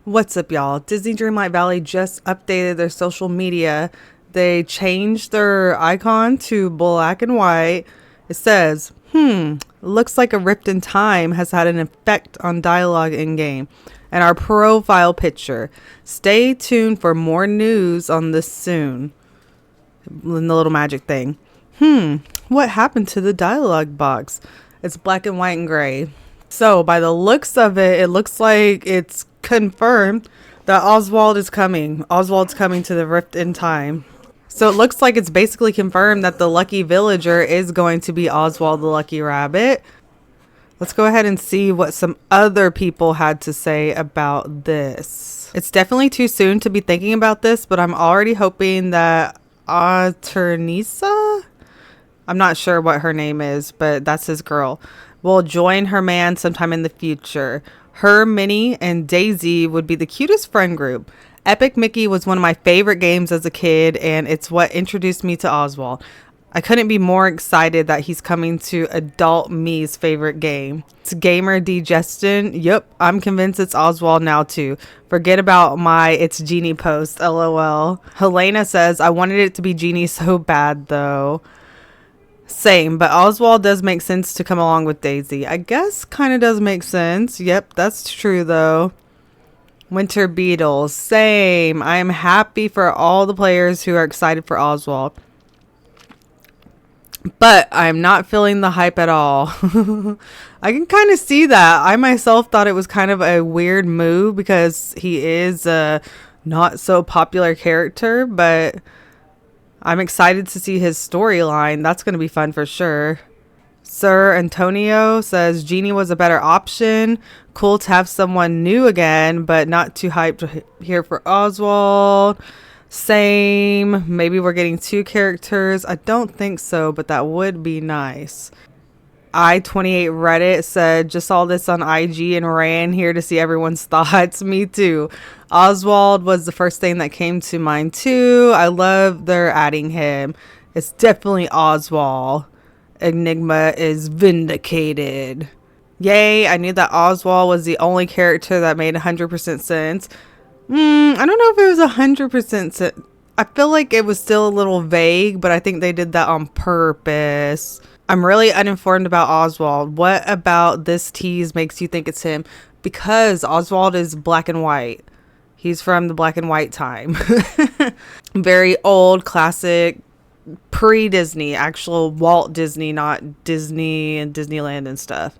What's up, y'all? Disney Dreamlight Valley just updated their social media. They changed their icon to black and white. It says, looks like a rift in time has had an effect on dialogue in game and our profile picture. Stay tuned for more news on this soon. In the little magic thing. What happened to the dialogue box? It's black and white and gray. So by the looks of it, it looks like it's confirmed that Oswald is coming. Oswald's coming to the Rift in Time. So it looks like it's basically confirmed that the lucky villager is going to be Oswald the Lucky Rabbit. Let's go ahead and see what some other people had to say about this. It's definitely too soon to be thinking about this, but I'm already hoping that Arternisa? I'm not sure what her name is, but that's his girl. Will join her man sometime in the future. Her, Minnie, and Daisy would be the cutest friend group. Epic Mickey was one of my favorite games as a kid, and it's what introduced me to Oswald. I couldn't be more excited that he's coming to adult me's favorite game. It's Gamer Digestion. Yep, I'm convinced it's Oswald now too. Forget about my It's Genie post, lol. Helena says, I wanted it to be Genie so bad though. Same, but Oswald does make sense to come along with Daisy. I guess kind of does make sense. Yep, that's true though. Winter Beetles, same. I am happy for all the players who are excited for Oswald. But I'm not feeling the hype at all. I can kind of see that. I myself thought it was kind of a weird move because he is a not so popular character, but I'm excited to see his storyline. That's going to be fun for sure. Sir Antonio says Genie was a better option. Cool to have someone new again, but not too hyped here for Oswald. Same. Maybe we're getting two characters. I don't think so, but that would be nice. I28 Reddit said, just saw this on IG and ran here to see everyone's thoughts. Me too. Oswald was the first thing that came to mind too. I love they're adding him. It's definitely Oswald. Enigma is vindicated. Yay, I knew that Oswald was the only character that made 100% sense. I don't know if it was 100% sense. I feel like it was still a little vague, but I think they did that on purpose. I'm really uninformed about Oswald. What about this tease makes you think it's him? Because Oswald is black and white. He's from the black and white time. Very old, classic, pre-Disney, actual Walt Disney, not Disney and Disneyland and stuff.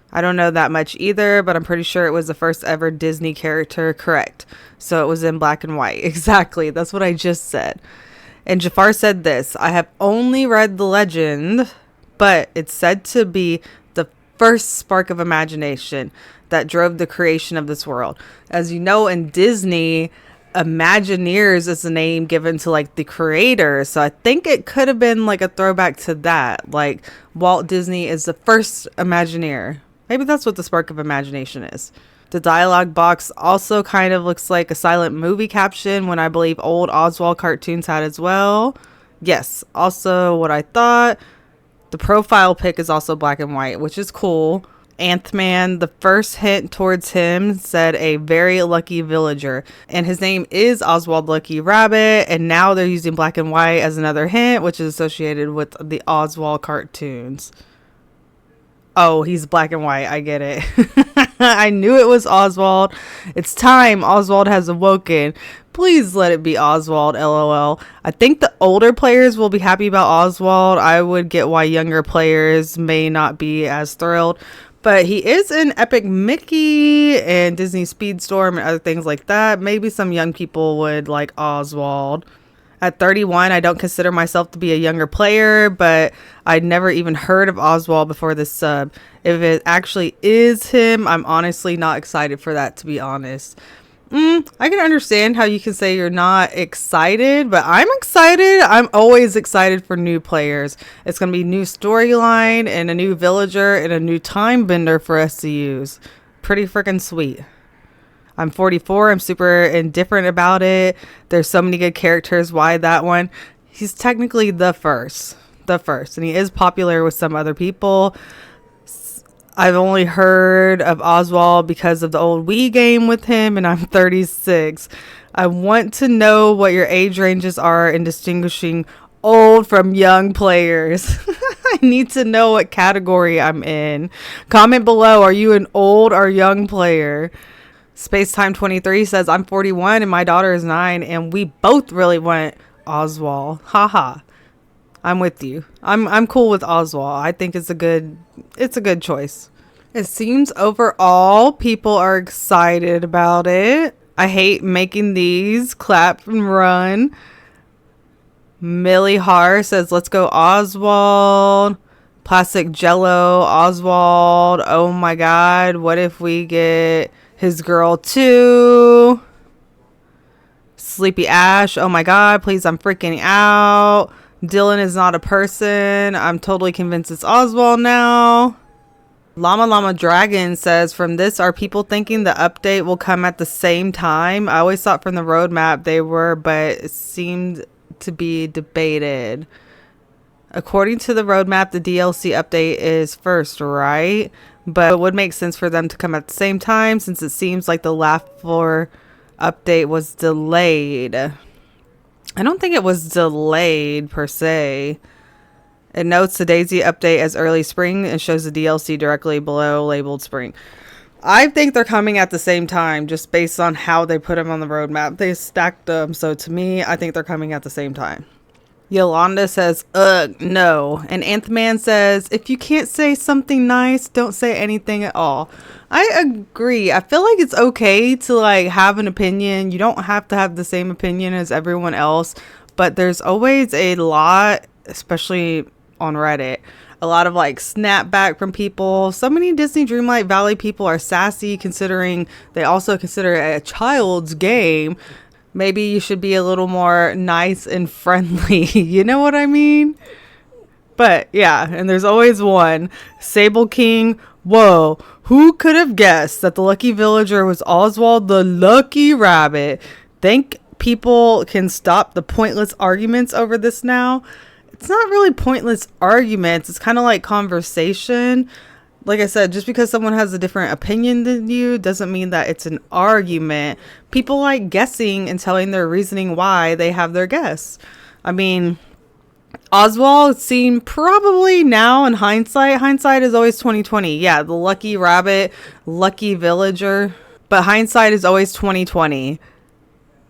I don't know that much either, but I'm pretty sure it was the first ever Disney character. Correct. So it was in black and white. Exactly. That's what I just said. And Jafar said this, I have only read the legend, but it's said to be the first spark of imagination that drove the creation of this world. As you know, in Disney, Imagineers is the name given to like the creators. So I think it could have been like a throwback to that. Like Walt Disney is the first Imagineer. Maybe that's what the spark of imagination is. The dialogue box also kind of looks like a silent movie caption when I believe old Oswald cartoons had as well. Yes, also what I thought. The profile pic is also black and white, which is cool. Ant-Man, the first hint towards him said a very lucky villager. And his name is Oswald the Lucky Rabbit. And now they're using black and white as another hint, which is associated with the Oswald cartoons. Oh, he's black and white. I get it. I knew it was Oswald. It's time. Oswald has awoken. Please let it be Oswald, lol. I think the older players will be happy about Oswald. I would get why younger players may not be as thrilled. But he is in Epic Mickey and Disney Speedstorm and other things like that. Maybe some young people would like Oswald. At 31, I don't consider myself to be a younger player, but I'd never even heard of Oswald before this sub. If it actually is him, I'm honestly not excited for that, to be honest. I can understand how you can say you're not excited, but I'm excited. I'm always excited for new players. It's going to be new storyline and a new villager and a new time bender for us to use. Pretty freaking sweet. I'm 44. I'm super indifferent about it. There's so many good characters. Why that one? He's technically the first. And he is popular with some other people. I've only heard of Oswald because of the old Wii game with him, and I'm 36. I want to know what your age ranges are in distinguishing old from young players. I need to know what category I'm in. Comment below, are you an old or young player? Spacetime23 says, I'm 41 and my daughter is 9, and we both really want Oswald. Haha. I'm with you. I'm cool with Oswald. I think it's a good choice. It seems overall people are excited about it. I hate making these. Clap and run. Millie Har says, let's go Oswald. Plastic Jello, Oswald. Oh my god, what if we get his girl too? Sleepy Ash, oh my god, please, I'm freaking out. Dylan is not a person. I'm totally convinced it's Oswald now. Llama Dragon says, from this, are people thinking the update will come at the same time? I always thought from the roadmap they were, but it seemed to be debated. According to the roadmap, the DLC update is first, right? But it would make sense for them to come at the same time since it seems like the Laugh 4 update was delayed. I don't think it was delayed per se. It notes the Daisy update as early spring and shows the DLC directly below labeled spring. I think they're coming at the same time just based on how they put them on the roadmap. They stacked them, so to me, I think they're coming at the same time. Yolanda says, ugh, no. And Anthman says, if you can't say something nice, don't say anything at all. I agree. I feel like it's okay to like have an opinion. You don't have to have the same opinion as everyone else, but there's always a lot, especially on Reddit, a lot of like snapback from people. So many Disney Dreamlight Valley people are sassy considering they also consider it a child's game. Maybe you should be a little more nice and friendly. You know what I mean? But yeah, and there's always one. Sable King, whoa, who could have guessed that the lucky villager was Oswald the Lucky Rabbit? Think people can stop the pointless arguments over this now? It's not really pointless arguments. It's kind of like conversation. Like I said, just because someone has a different opinion than you doesn't mean that it's an argument. People like guessing and telling their reasoning why they have their guess. I mean, Oswald seemed probably now in hindsight is always 2020. Yeah, the lucky rabbit, lucky villager, but hindsight is always 2020.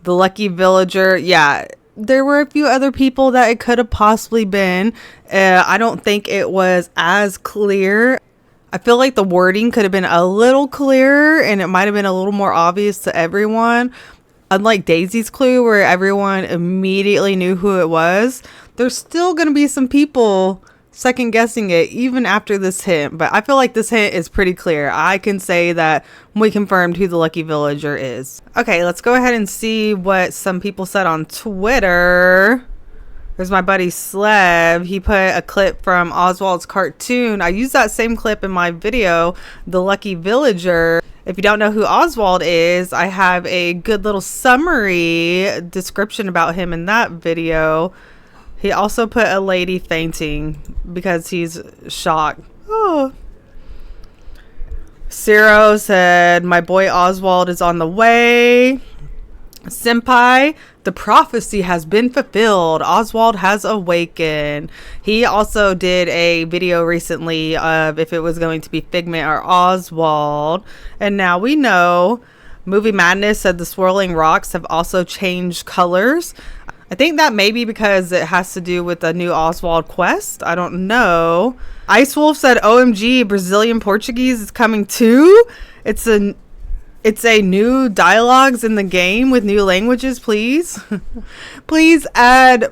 The lucky villager, yeah. There were a few other people that it could have possibly been. I don't think it was as clear. I feel like the wording could have been a little clearer and it might have been a little more obvious to everyone. Unlike Daisy's clue where everyone immediately knew who it was, there's still going to be some people second guessing it even after this hint. But I feel like this hint is pretty clear. I can say that we confirmed who the lucky villager is. Okay, let's go ahead and see what some people said on Twitter. There's my buddy Slev. He put a clip from Oswald's cartoon. I used that same clip in my video, The Lucky Villager. If you don't know who Oswald is, I have a good little summary description about him in that video. He also put a lady fainting because he's shocked. Oh. Ciro said, my boy Oswald is on the way. Senpai, the prophecy has been fulfilled. Oswald has awakened. He also did a video recently of if it was going to be Figment or Oswald. And now we know. Movie Madness said the swirling rocks have also changed colors. I think that may be because it has to do with the new Oswald quest. I don't know. Ice Wolf said, OMG, Brazilian Portuguese is coming too. It's a new dialogues in the game with new languages, please. Please add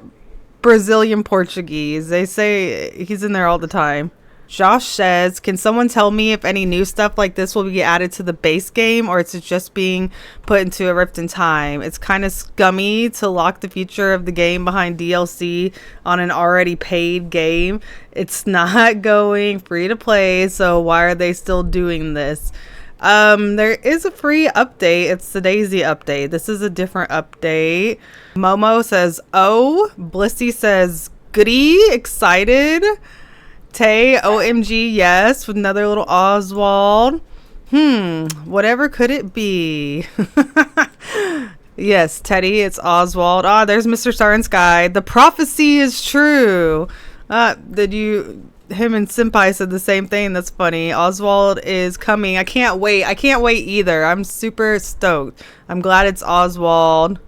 Brazilian Portuguese. They say he's in there all the time. Josh says, can someone tell me if any new stuff like this will be added to the base game or it's just being put into a Rift in Time? It's kind of scummy to lock the future of the game behind DLC on an already paid game. It's not going free to play, so why are they still doing this? There is a free update. It's the Daisy update. This is a different update. Momo says, oh. Blissy says, goody, excited. Tay, OMG, yes, with another little Oswald. Whatever could it be? Yes, Teddy, it's Oswald. Ah, there's Mr. Star and Sky. The prophecy is true. Him and Senpai said the same thing. That's funny. Oswald is coming. I can't wait. I can't wait either. I'm super stoked. I'm glad it's Oswald.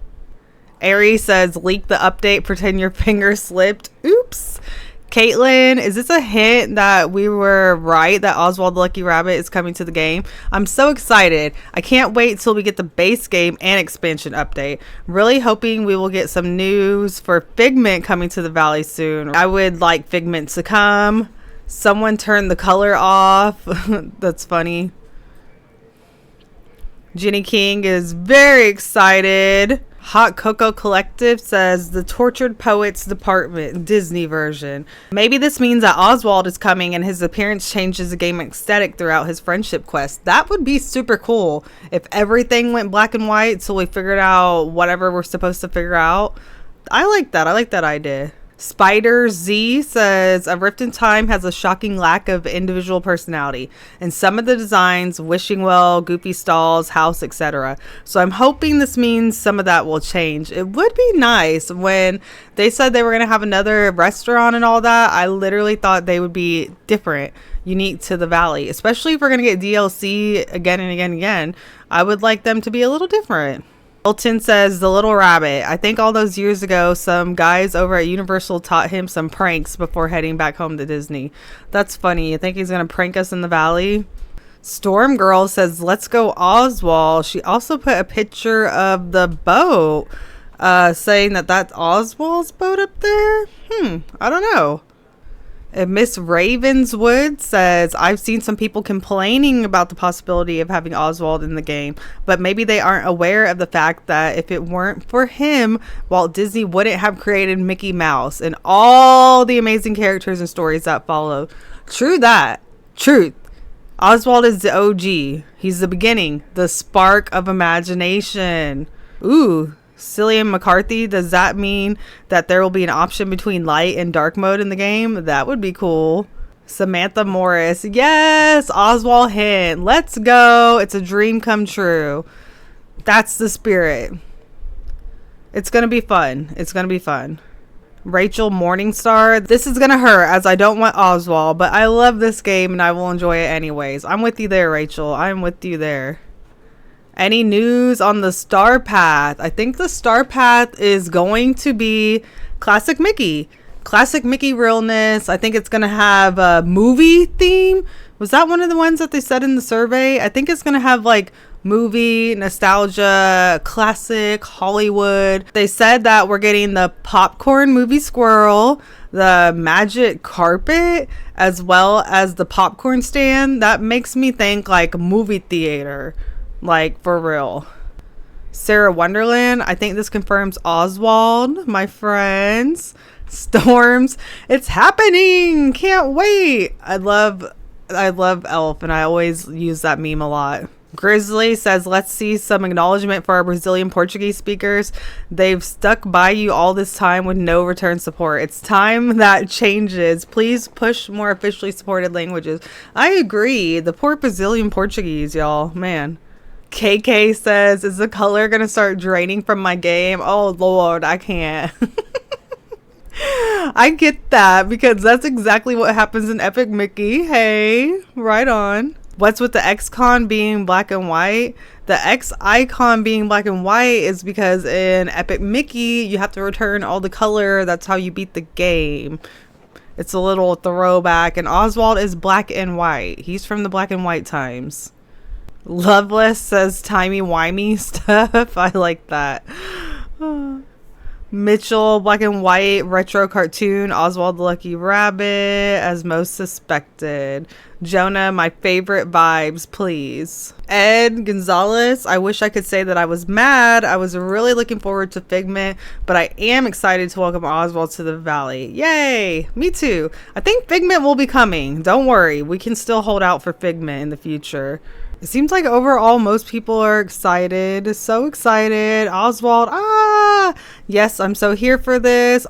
Ari says, leak the update, pretend your finger slipped. Oops. Caitlin, is this a hint that we were right that Oswald the Lucky Rabbit is coming to the game? I'm so excited. I can't wait till we get the base game and expansion update. Really hoping we will get some news for Figment coming to the Valley soon. I would like Figment to come. Someone turned the color off. That's funny. Jenny King is very excited. Hot Cocoa Collective says the Tortured Poets Department Disney version. Maybe this means that Oswald is coming and his appearance changes the game aesthetic throughout his friendship quest. That would be super cool if everything went black and white so we figured out whatever we're supposed to figure out. I like that. I like that idea. Spider Z says, A Rift in Time has a shocking lack of individual personality in some of the designs, Wishing Well, Goofy Stalls, House, etc. So I'm hoping this means some of that will change. It would be nice. When they said they were going to have another restaurant and all that, I literally thought they would be different, unique to the Valley, especially if we're going to get DLC again and again and again. I would like them to be a little different. Milton says, the little rabbit. I think all those years ago, some guys over at Universal taught him some pranks before heading back home to Disney. That's funny. You think he's going to prank us in the Valley? Storm Girl says, let's go Oswald. She also put a picture of the boat, saying that that's Oswald's boat up there. I don't know. And Miss Ravenswood says, I've seen some people complaining about the possibility of having Oswald in the game, but maybe they aren't aware of the fact that if it weren't for him, Walt Disney wouldn't have created Mickey Mouse and all the amazing characters and stories that follow. True that. Truth. Oswald is the OG. He's the beginning, the spark of imagination. Ooh. Cillian McCarthy, does that mean that there will be an option between light and dark mode in the game? That would be cool. Samantha Morris, yes, Oswald hint. Let's go. It's a dream come true. That's the spirit. It's going to be fun. It's going to be fun. Rachel Morningstar, this is going to hurt as I don't want Oswald, but I love this game and I will enjoy it anyways. I'm with you there, Rachel. I'm with you there. Any news on the Star Path? I think the Star Path is going to be Classic Mickey. Classic Mickey realness. I think it's going to have a movie theme. Was that one of the ones that they said in the survey? I think it's going to have like movie, nostalgia, classic, Hollywood. They said that we're getting the popcorn movie squirrel, the magic carpet, as well as the popcorn stand. That makes me think like movie theater. Like, for real. Sarah Wonderland, I think this confirms Oswald, my friends. Storms, it's happening. Can't wait. I love Elf, and I always use that meme a lot. Grizzly says, let's see some acknowledgement for our Brazilian Portuguese speakers. They've stuck by you all this time with no return support. It's time that changes. Please push more officially supported languages. I agree. The poor Brazilian Portuguese, y'all. Man. KK says, is the color going to start draining from my game? Oh, Lord, I can't. I get that because that's exactly what happens in Epic Mickey. Hey, right on. What's with the X-Con being black and white? The X icon being black and white is because in Epic Mickey, you have to return all the color. That's how you beat the game. It's a little throwback. And Oswald is black and white. He's from the black and white times. Loveless says timey-wimey stuff. I like that. Mitchell, black and white, retro cartoon, Oswald the Lucky Rabbit, as most suspected. Jonah, my favorite vibes, please. Ed Gonzalez, I wish I could say that I was mad. I was really looking forward to Figment, but I am excited to welcome Oswald to the Valley. Yay! Me too. I think Figment will be coming. Don't worry. We can still hold out for Figment in the future. It seems like overall most people are excited. So excited. Oswald. Yes, I'm so here for this.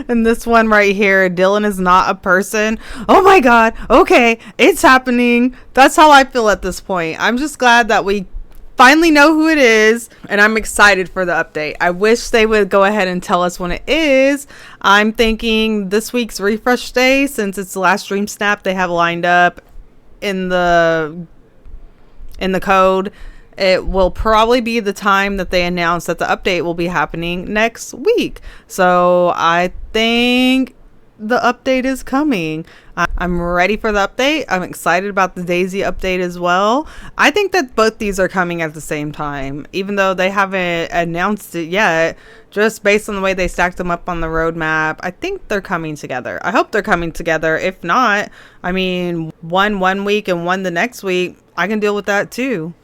And this one right here, Dylan is not a person. Oh my god, okay, it's happening. That's how I feel at this point. I'm just glad that we finally know who it is, and I'm excited for the update. I wish they would go ahead and tell us when it is. I'm thinking this week's refresh day, since it's the last Dream Snap they have lined up in the code. It will probably be the time that they announce that the update will be happening next week. So I think the update is coming. I'm ready for the update. I'm excited about the Daisy update as well. I think that both these are coming at the same time, even though they haven't announced it yet. Just based on the way they stacked them up on the roadmap, I think they're coming together. I hope they're coming together. If not, I mean, one week and one the next week, I can deal with that too.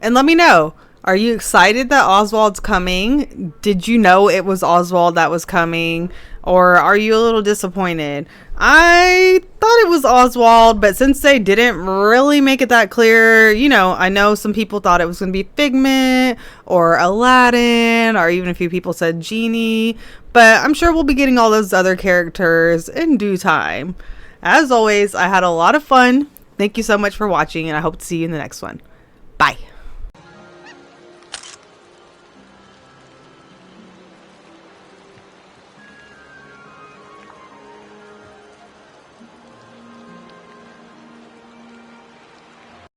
And let me know, are you excited that Oswald's coming? Did you know it was Oswald that was coming? Or are you a little disappointed? I thought it was Oswald, but since they didn't really make it that clear, you know, I know some people thought it was going to be Figment or Aladdin, or even a few people said Genie. But I'm sure we'll be getting all those other characters in due time. As always, I had a lot of fun. Thank you so much for watching, and I hope to see you in the next one. Bye.